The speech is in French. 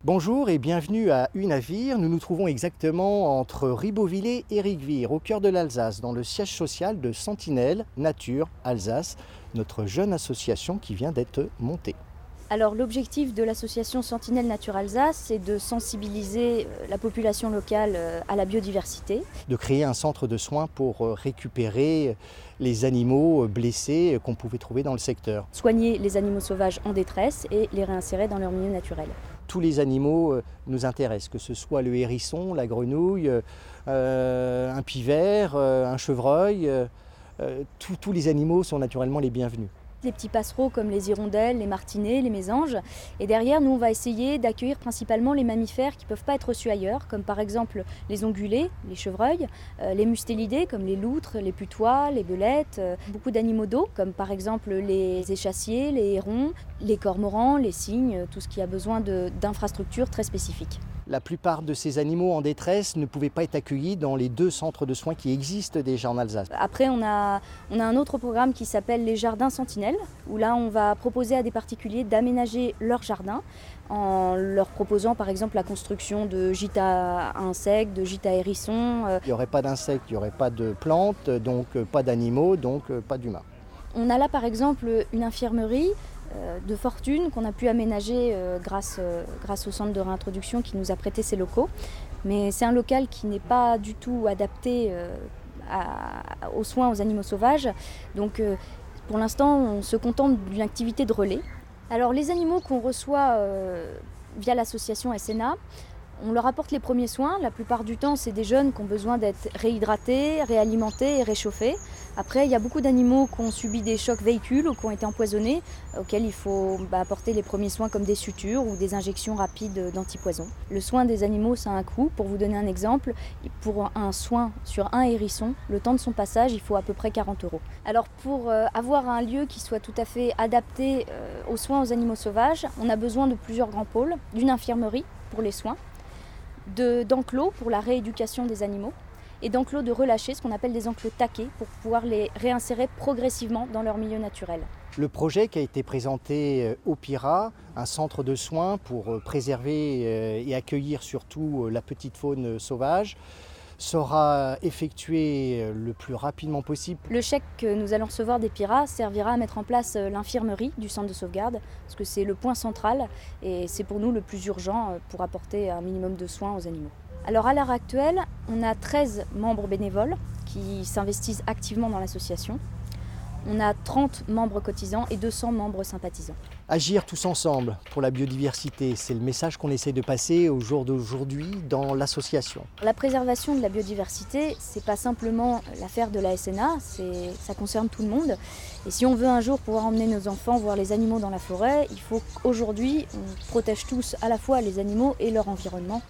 Bonjour et bienvenue à Unavir. Nous nous trouvons exactement entre Ribeauvillé et Rigvire, au cœur de l'Alsace, dans le siège social de Sentinelle Nature Alsace, notre jeune association qui vient d'être montée. Alors l'objectif de l'association Sentinelle Nature Alsace, c'est de sensibiliser la population locale à la biodiversité. De créer un centre de soins pour récupérer les animaux blessés qu'on pouvait trouver dans le secteur. Soigner les animaux sauvages en détresse et les réinsérer dans leur milieu naturel. Tous les animaux nous intéressent, que ce soit le hérisson, la grenouille, un pivert, un chevreuil. Tous les animaux sont naturellement les bienvenus. Les petits passereaux comme les hirondelles, les martinets, les mésanges. Et derrière, nous, on va essayer d'accueillir principalement les mammifères qui ne peuvent pas être reçus ailleurs, comme par exemple les ongulés, les chevreuils, les mustélidés comme les loutres, les putois, les belettes, beaucoup d'animaux d'eau, comme par exemple les échassiers, les hérons, les cormorans, les cygnes, tout ce qui a besoin d'infrastructures très spécifiques. La plupart de ces animaux en détresse ne pouvaient pas être accueillis dans les 2 centres de soins qui existent déjà en Alsace. Après, on a un autre programme qui s'appelle les jardins Sentinelles, où là, on va proposer à des particuliers d'aménager leur jardin en leur proposant par exemple la construction de gîtes à insectes, de gîtes à hérissons. Il n'y aurait pas d'insectes, il n'y aurait pas de plantes, donc pas d'animaux, donc pas d'humains. On a là par exemple une infirmerie de fortune qu'on a pu aménager grâce au centre de réintroduction qui nous a prêté ses locaux. Mais c'est un local qui n'est pas du tout adapté aux soins aux animaux sauvages. Donc pour l'instant, on se contente d'une activité de relais. Alors les animaux qu'on reçoit via l'association SNA, on leur apporte les premiers soins. La plupart du temps, c'est des jeunes qui ont besoin d'être réhydratés, réalimentés et réchauffés. Après, il y a beaucoup d'animaux qui ont subi des chocs véhicules ou qui ont été empoisonnés, auxquels il faut apporter les premiers soins comme des sutures ou des injections rapides d'antipoison. Le soin des animaux, ça a un coût. Pour vous donner un exemple, pour un soin sur un hérisson, le temps de son passage, il faut à peu près 40 €. Alors pour avoir un lieu qui soit tout à fait adapté aux soins aux animaux sauvages, on a besoin de plusieurs grands pôles, d'une infirmerie pour les soins, d'enclos pour la rééducation des animaux et d'enclos de relâcher, ce qu'on appelle des enclos taqués, pour pouvoir les réinsérer progressivement dans leur milieu naturel. Le projet qui a été présenté au PIRA, un centre de soins pour préserver et accueillir surtout la petite faune sauvage, sera effectué le plus rapidement possible. Le chèque que nous allons recevoir des PIRA servira à mettre en place l'infirmerie du centre de sauvegarde, parce que c'est le point central et c'est pour nous le plus urgent pour apporter un minimum de soins aux animaux. Alors à l'heure actuelle, on a 13 membres bénévoles qui s'investissent activement dans l'association. On a 30 membres cotisants et 200 membres sympathisants. Agir tous ensemble pour la biodiversité, c'est le message qu'on essaie de passer au jour d'aujourd'hui dans l'association. La préservation de la biodiversité, c'est pas simplement l'affaire de la SNA, ça concerne tout le monde. Et si on veut un jour pouvoir emmener nos enfants voir les animaux dans la forêt, il faut qu'aujourd'hui on protège tous à la fois les animaux et leur environnement.